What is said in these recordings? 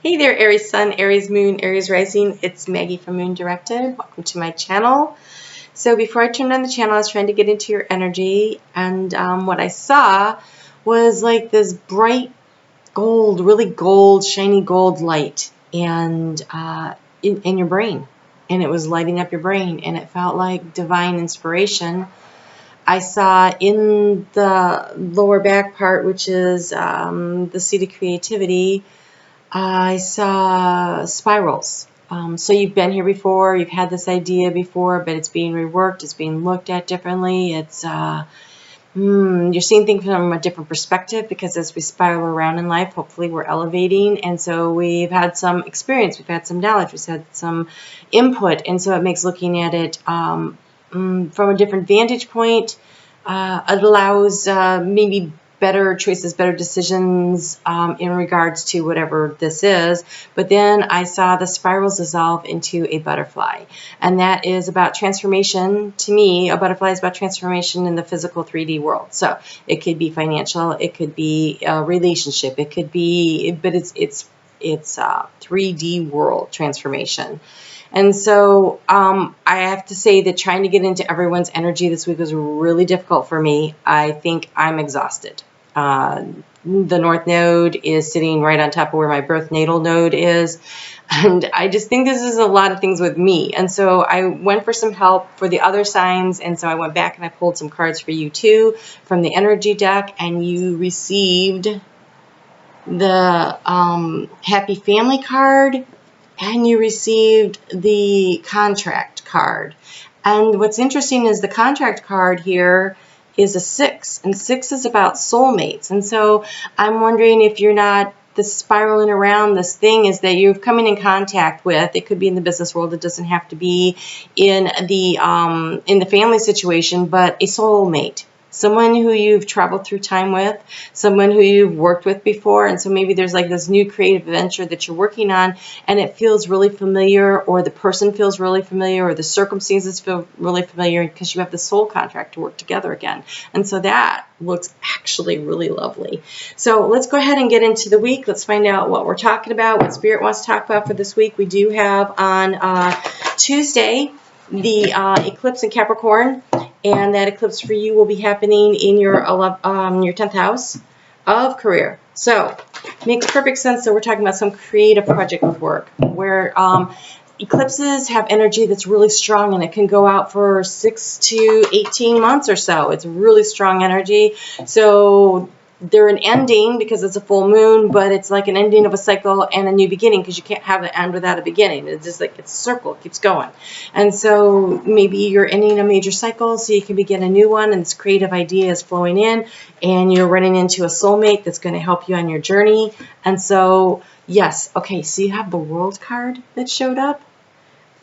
Hey there, Aries Sun, Aries Moon, Aries Rising. It's Maggie from Moon Directed. Welcome to my channel. So before I turned on the channel, I was trying to get into your energy, and what I saw was like this bright gold, really gold, shiny gold light, and in your brain, and it was lighting up your brain, and it felt like divine inspiration. I saw in the lower back part, which is the seat of creativity, I saw spirals. So you've been here before, you've had this idea before, but it's being reworked, it's being looked at differently. It's you're seeing things from a different perspective, because as we spiral around in life, hopefully we're elevating, and so we've had some experience, we've had some knowledge, we've had some input, and so it makes looking at it from a different vantage point. It allows maybe better choices, better decisions in regards to whatever this is. But then I saw the spirals dissolve into a butterfly. And that is about transformation. To me, a butterfly is about transformation in the physical 3D world. So it could be financial, it could be a relationship, it could be, but it's 3D world transformation. And so I have to say that trying to get into everyone's energy this week was really difficult for me. I think I'm exhausted. The North Node is sitting right on top of where my birth natal node is. And I just think this is a lot of things with me. And so I went for some help for the other signs. And so I went back and I pulled some cards for you too from the energy deck. And you received the Happy Family card, and you received the contract card. And what's interesting is the contract card here is a 6, and 6 is about soulmates. And so I'm wondering if you're not spiraling around this thing is that you're coming in contact with, it could be in the business world, it doesn't have to be in the family situation, but a soulmate. Someone who you've traveled through time with, someone who you've worked with before, and so maybe there's like this new creative venture that you're working on, and it feels really familiar, or the person feels really familiar, or the circumstances feel really familiar, because you have the soul contract to work together again. And so that looks actually really lovely. So let's go ahead and get into the week. Let's find out what we're talking about, what Spirit wants to talk about for this week. We do have on Tuesday the eclipse in Capricorn, and that eclipse for you will be happening in your 10th house of career. So makes perfect sense that we're talking about some creative project work, where eclipses have energy that's really strong, and it can go out for 6 to 18 months or so. It's really strong energy. So they're an ending because it's a full moon, but it's like an ending of a cycle and a new beginning, because you can't have an end without a beginning. It's just like it's a circle, it keeps going. And so maybe you're ending a major cycle so you can begin a new one, and this creative idea is flowing in, and you're running into a soulmate that's going to help you on your journey. And so, yes, okay, so you have the World card that showed up,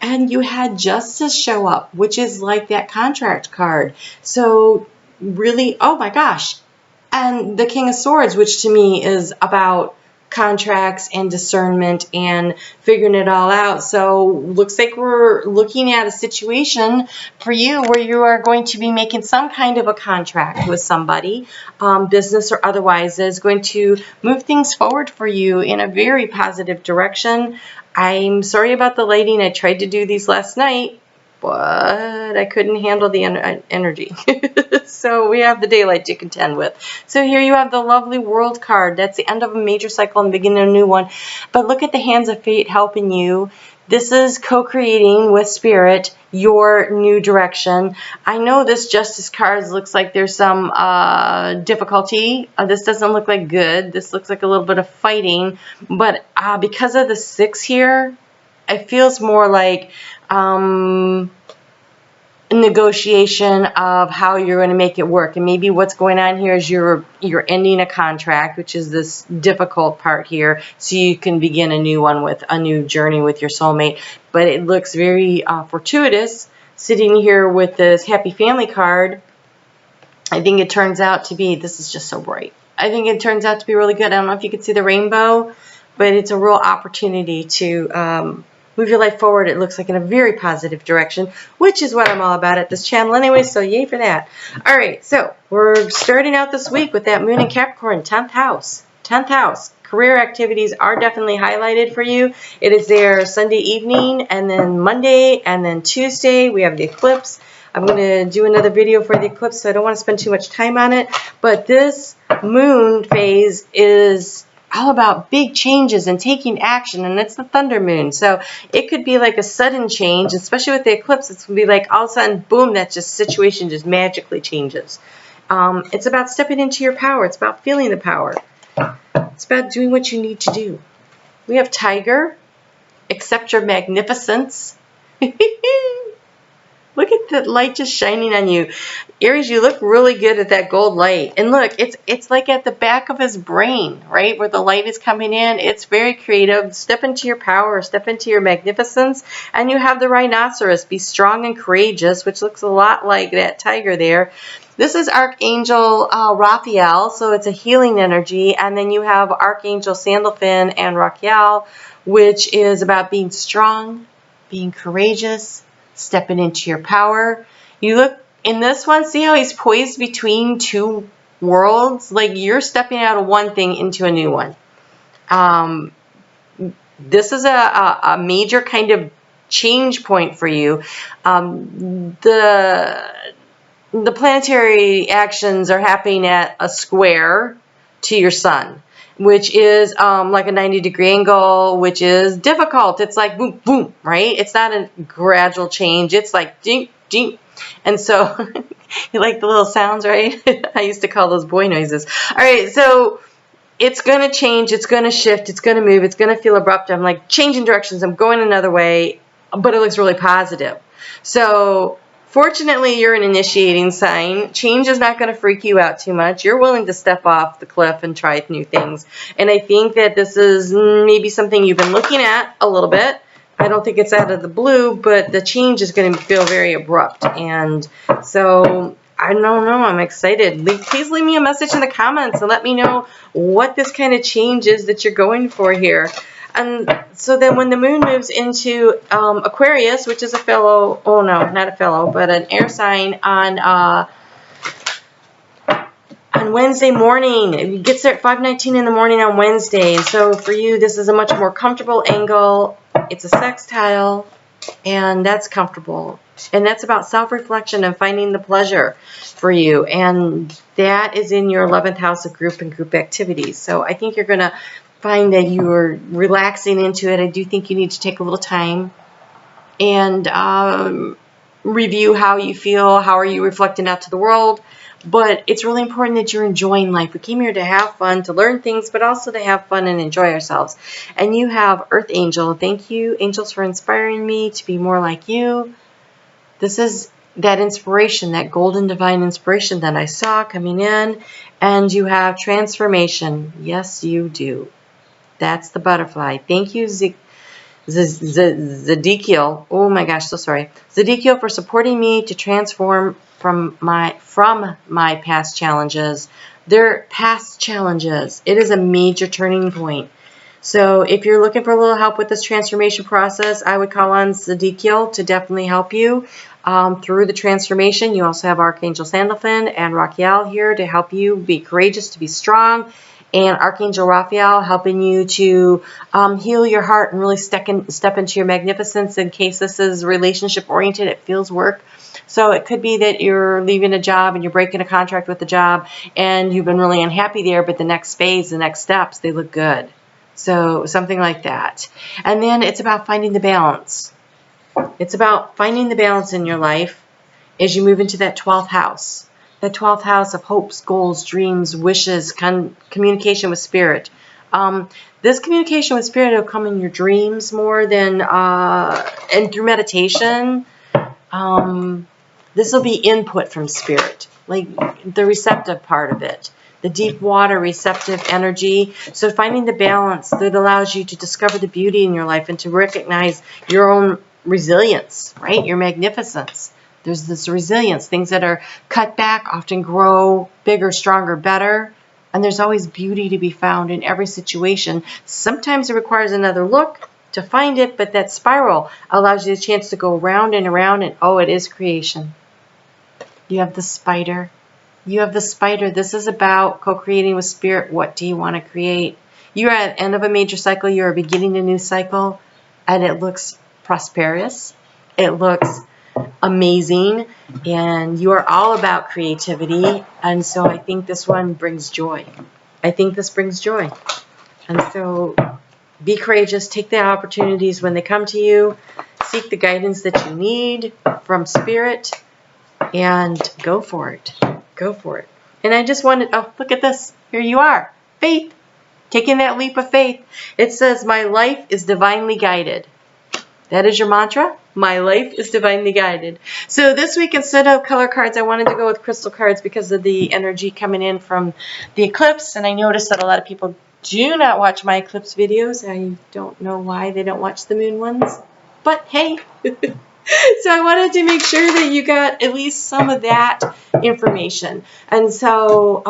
and you had Justice show up, which is like that contract card. So really, oh my gosh. And the King of Swords, which to me is about contracts and discernment and figuring it all out. So looks like we're looking at a situation for you where you are going to be making some kind of a contract with somebody, business or otherwise, that is going to move things forward for you in a very positive direction. I'm sorry about the lighting. I tried to do these last night, but I couldn't handle the energy. So we have the daylight to contend with. So here you have the lovely World card. That's the end of a major cycle and beginning of a new one. But look at the hands of fate helping you. This is co-creating with Spirit your new direction. I know this Justice card looks like there's some difficulty. This doesn't look like good. This looks like a little bit of fighting. But because of the 6 here, it feels more like negotiation of how you're going to make it work. And maybe what's going on here is you're ending a contract, which is this difficult part here, so you can begin a new one with a new journey with your soulmate. But it looks very fortuitous sitting here with this Happy Family card. I think it turns out to be, this is just so bright, I think it turns out to be really good. I don't know if you can see the rainbow, but it's a real opportunity to move your life forward. It looks like in a very positive direction, which is what I'm all about at this channel anyway, so yay for that. All right, so we're starting out this week with that moon in Capricorn, 10th house. 10th house, career activities are definitely highlighted for you. It is there Sunday evening, and then Monday, and then Tuesday we have the eclipse. I'm going to do another video for the eclipse, so I don't want to spend too much time on it. But this moon phase is all about big changes and taking action, and it's the thunder moon. So it could be like a sudden change, especially with the eclipse. It's going to be like all of a sudden, boom, that just situation just magically changes. It's about stepping into your power. It's about feeling the power. It's about doing what you need to do. We have Tiger. Accept your magnificence. Look at the light just shining on you. Aries, you look really good at that gold light. And look, it's like at the back of his brain, right? Where the light is coming in. It's very creative. Step into your power. Step into your magnificence. And you have the rhinoceros. Be strong and courageous, which looks a lot like that tiger there. This is Archangel Raphael, so it's a healing energy. And then you have Archangel Sandalphon and Raquel, which is about being strong, being courageous, stepping into your power. You look in this one, see how he's poised between two worlds? Like you're stepping out of one thing into a new one. This is a major kind of change point for you. The planetary actions are happening at a square to your sun, which is like a 90-degree angle, which is difficult. It's like boom, boom, right? It's not a gradual change. It's like ding, ding. And so you like the little sounds, right? I used to call those boy noises. All right, so it's going to change. It's going to shift. It's going to move. It's going to feel abrupt. I'm like changing directions. I'm going another way, but it looks really positive. So fortunately, you're an initiating sign. Change is not going to freak you out too much. You're willing to step off the cliff and try new things. And I think that this is maybe something you've been looking at a little bit. I don't think it's out of the blue, but the change is going to feel very abrupt. And so I don't know. I'm excited. Please leave me a message in the comments and let me know what this kind of change is that you're going for here. And so then when the moon moves into Aquarius, which is a fellow, oh no, not a fellow, but an air sign on Wednesday morning. It gets there at 5:19 in the morning on Wednesday. And so for you, this is a much more comfortable angle. It's a sextile, and that's comfortable. And that's about self-reflection and finding the pleasure for you. And that is in your 11th house of group and group activities. So I think you're going to find that you are relaxing into it. I do think you need to take a little time and review how you feel, how are you reflecting out to the world. But it's really important that you're enjoying life. We came here to have fun, to learn things, but also to have fun and enjoy ourselves. And you have Earth Angel. Thank you, angels, for inspiring me to be more like you. This is that inspiration, that golden divine inspiration that I saw coming in. And you have transformation. Yes, you do. That's the butterfly. Thank you, Zedekiel. Oh my gosh, so sorry. Zedekiel, for supporting me to transform from my past challenges. They're past challenges. It is a major turning point. So if you're looking for a little help with this transformation process, I would call on Zedekiel to definitely help you through the transformation. You also have Archangel Sandalphon and Raquel here to help you be courageous, to be strong. And Archangel Raphael helping you to heal your heart and really step into your magnificence. In case this is relationship oriented, it feels work. So it could be that you're leaving a job and you're breaking a contract with the job and you've been really unhappy there, but the next phase, the next steps, they look good. So something like that. And then it's about finding the balance. It's about finding the balance in your life as you move into that 12th house. The 12th house of hopes, goals, dreams, wishes, communication with spirit. This communication with spirit will come in your dreams more than, and through meditation. This will be input from spirit, like the receptive part of it, the deep water receptive energy. So finding the balance that allows you to discover the beauty in your life and to recognize your own resilience, right? Your magnificence. There's this resilience. Things that are cut back often grow bigger, stronger, better. And there's always beauty to be found in every situation. Sometimes it requires another look to find it, but that spiral allows you the chance to go round and around, and oh, it is creation. You have the spider. You have the spider. This is about co-creating with spirit. What do you want to create? You're at the end of a major cycle. You're beginning a new cycle, and it looks prosperous. It looks amazing, and you are all about creativity. And so I think this one brings joy. I think this brings joy. And so be courageous. Take the opportunities when they come to you. Seek the guidance that you need from Spirit, and go for it. Go for it. And I just wanted, oh, look at this. Here you are. Faith. Taking that leap of faith. It says, my life is divinely guided. That is your mantra. My life is divinely guided. So this week, instead of color cards, I wanted to go with crystal cards because of the energy coming in from the eclipse. And I noticed that a lot of people do not watch my eclipse videos. I don't know why they don't watch the moon ones. But hey. So I wanted to make sure that you got at least some of that information. And so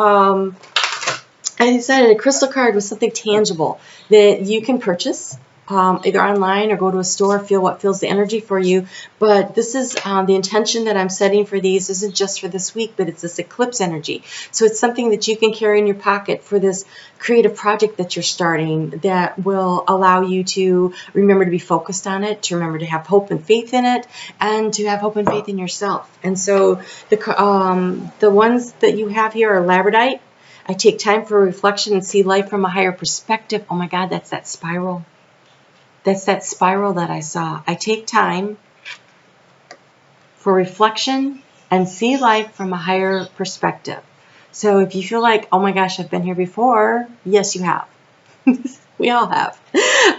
I decided a crystal card was something tangible that you can purchase either online or go to a store, feel what feels the energy for you. But this is the intention that I'm setting for these isn't just for this week, but it's this eclipse energy. So it's something that you can carry in your pocket for this creative project that you're starting that will allow you to remember to be focused on it, to remember to have hope and faith in it, and to have hope and faith in yourself. And so the ones that you have here are labradite. I take time for reflection and see life from a higher perspective. Oh my God, that's that spiral. That's that spiral that I saw. I take time for reflection and see life from a higher perspective. So if you feel like, oh my gosh, I've been here before, yes, you have. We all have.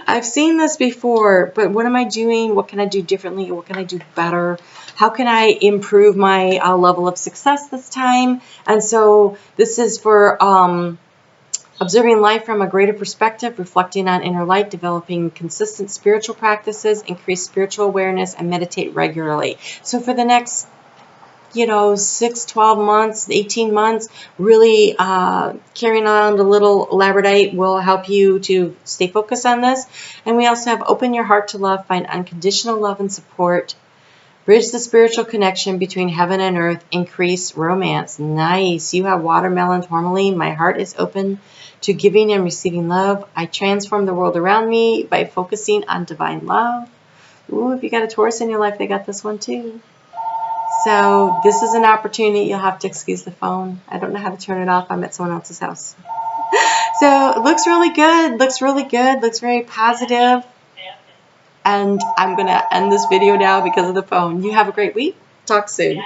I've seen this before, but what am I doing? What can I do differently? What can I do better? How can I improve my level of success this time? And so this is for observing life from a greater perspective, reflecting on inner light, developing consistent spiritual practices, increase spiritual awareness, and meditate regularly. So for the next 6, 12 months, 18 months, really carrying on the little labradite will help you to stay focused on this. And we also have open your heart to love, find unconditional love and support, bridge the spiritual connection between heaven and earth, increase romance. Nice. You have watermelon tourmaline. My heart is open to giving and receiving love. I transform the world around me by focusing on divine love. Ooh, if you got a Taurus in your life, they got this one too. So this is an opportunity. You'll have to excuse the phone. I don't know how to turn it off. I'm at someone else's house. So it looks really good. Looks really good. Looks very positive. And I'm going to end this video now because of the phone. You have a great week. Talk soon.